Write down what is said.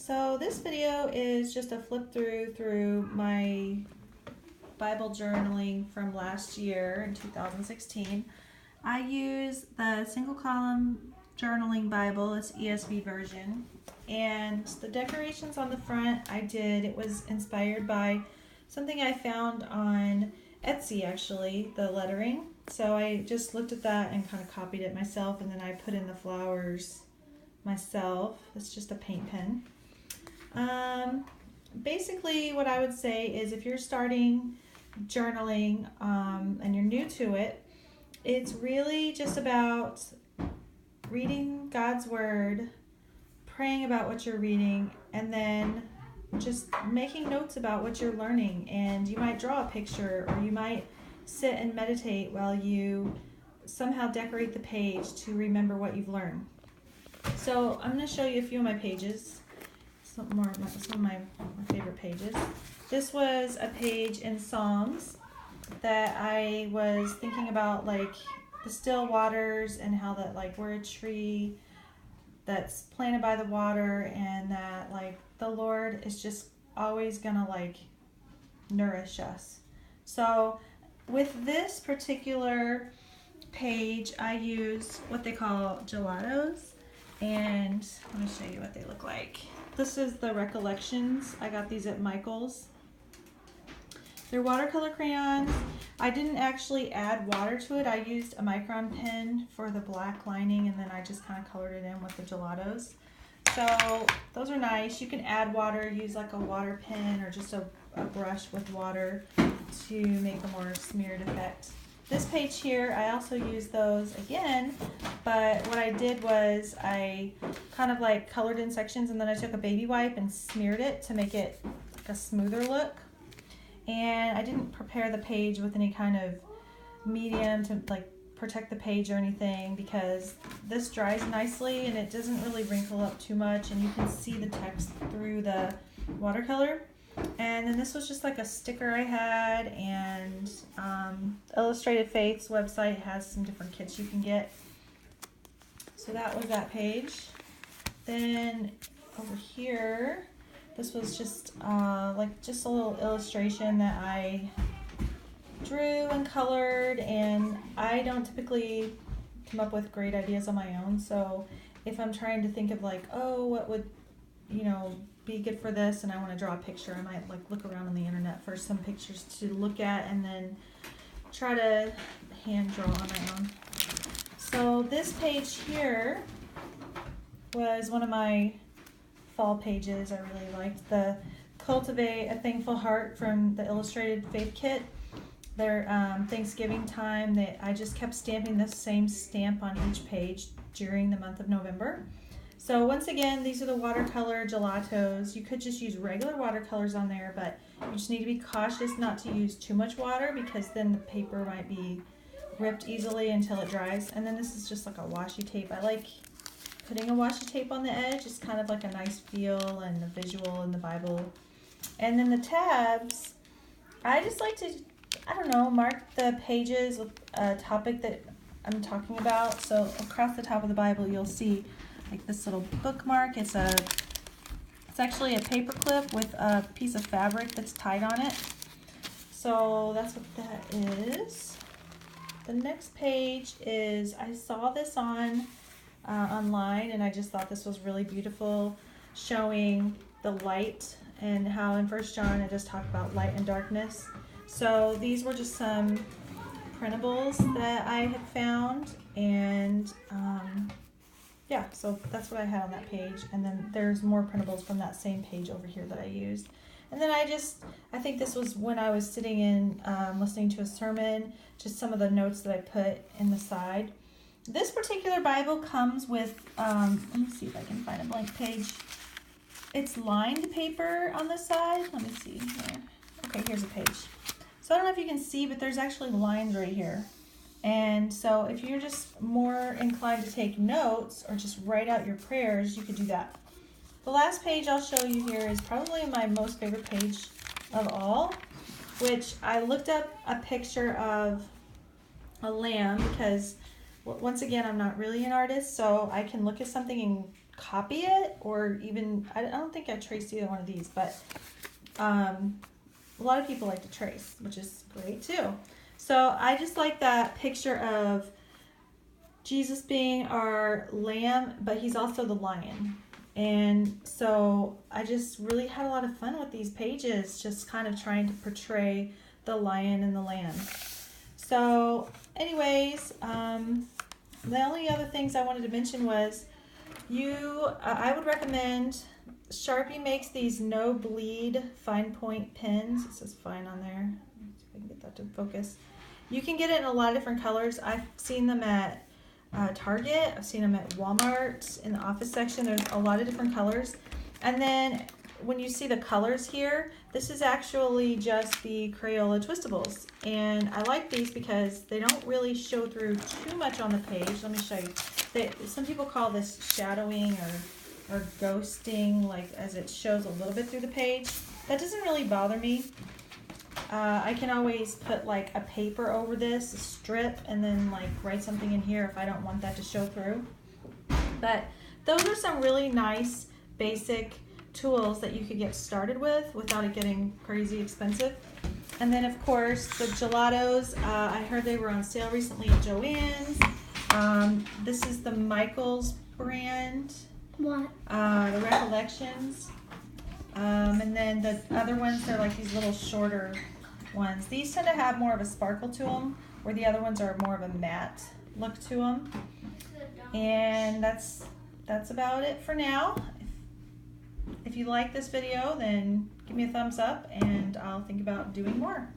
So this video is just a flip through my Bible journaling from last year in 2016. I use the single column journaling Bible, it's ESV version, and the decorations on the front it was inspired by something I found on Etsy, actually, the lettering. So I just looked at that and kind of copied it myself, and then I put in the flowers myself. It's just a paint pen. Basically what I would say is if you're starting journaling and you're new to it, it's really just about reading God's Word, praying about what you're reading, and then just making notes about what you're learning. And you might draw a picture, or you might sit and meditate while you somehow decorate the page to remember what you've learned. So I'm going to show you a few of my pages, some of my favorite pages. This was a page in Psalms that I was thinking about, like the still waters, and how that like we're a tree that's planted by the water, and that like the Lord is just always gonna like nourish us. So with this particular page, I use what they call gelatos, and let me show you what they look like. This is the Recollections. I got these at Michael's. They're watercolor crayons. I didn't actually add water to it. I used a micron pen for the black lining, and then I just kind of colored it in with the gelatos. So those are nice. You can add water, use like a water pen or just a brush with water to make a more smeared effect. This page here, I also used those again, but what I did was I kind of like colored in sections, and then I took a baby wipe and smeared it to make it like a smoother look. And I didn't prepare the page with any kind of medium to like protect the page or anything, because this dries nicely and it doesn't really wrinkle up too much, and you can see the text through the watercolor. And then this was just like a sticker I had, and Illustrated Faith's website has some different kits you can get. So that was that page. Then over here, this was just just a little illustration that I drew and colored, and I don't typically come up with great ideas on my own. So if I'm trying to think of like, oh, what would, be good for this, and I want to draw a picture, I might like look around on the internet for some pictures to look at, and then try to hand draw on my own. So this page here was one of my fall pages. I really liked the Cultivate a Thankful Heart from the Illustrated Faith kit. Their Thanksgiving time, I just kept stamping the same stamp on each page during the month of November. So once again, these are the watercolor gelatos. You could just use regular watercolors on there, but you just need to be cautious not to use too much water, because then the paper might be ripped easily until it dries. And then this is just like a washi tape. I like putting a washi tape on the edge. It's kind of like a nice feel and a visual in the Bible. And then the tabs, I just like to, mark the pages with a topic that I'm talking about. So across the top of the Bible, you'll see like this little bookmark. It's actually a paper clip with a piece of fabric that's tied on it. So that's what that is. The next page is, I saw this on online, and I just thought this was really beautiful, showing the light, and how in 1 John it just talked about light and darkness. So these were just some printables that I had found, and so that's what I had on that page. And then there's more printables from that same page over here that I used. And then I think this was when I was sitting in listening to a sermon, just some of the notes that I put in the side. This particular Bible comes with, let me see if I can find a blank page. It's lined paper on the side. Let me see here. Okay, here's a page. So I don't know if you can see, but there's actually lines right here. And so if you're just more inclined to take notes or just write out your prayers, you could do that. The last page I'll show you here is probably my most favorite page of all, which I looked up a picture of a lamb, because once again, I'm not really an artist, so I can look at something and copy it, or even, I don't think I traced either one of these, but a lot of people like to trace, which is great too. So I just like that picture of Jesus being our lamb, but he's also the lion. And so I just really had a lot of fun with these pages, just kind of trying to portray the lion and the lamb. So anyways, the only other things I wanted to mention was I would recommend, Sharpie makes these no bleed fine point pens. It says fine on there. Let's see if I can get that to focus. You can get it in a lot of different colors. I've seen them at Target. I've seen them at Walmart in the office section. There's a lot of different colors. And then when you see the colors here, this is actually just the Crayola Twistables. And I like these because they don't really show through too much on the page. Let me show you. Some people call this shadowing or ghosting, like as it shows a little bit through the page. That doesn't really bother me. I can always put like a paper over this, a strip, and then like write something in here if I don't want that to show through. But those are some really nice basic tools that you could get started with without it getting crazy expensive. And then of course the gelatos, I heard they were on sale recently at Joann's. This is the Michaels brand. What? The Recollections. And then the other ones, they're like these little shorter ones. These tend to have more of a sparkle to them, where the other ones are more of a matte look to them. And that's about it for now. If you like this video, then give me a thumbs up, and I'll think about doing more.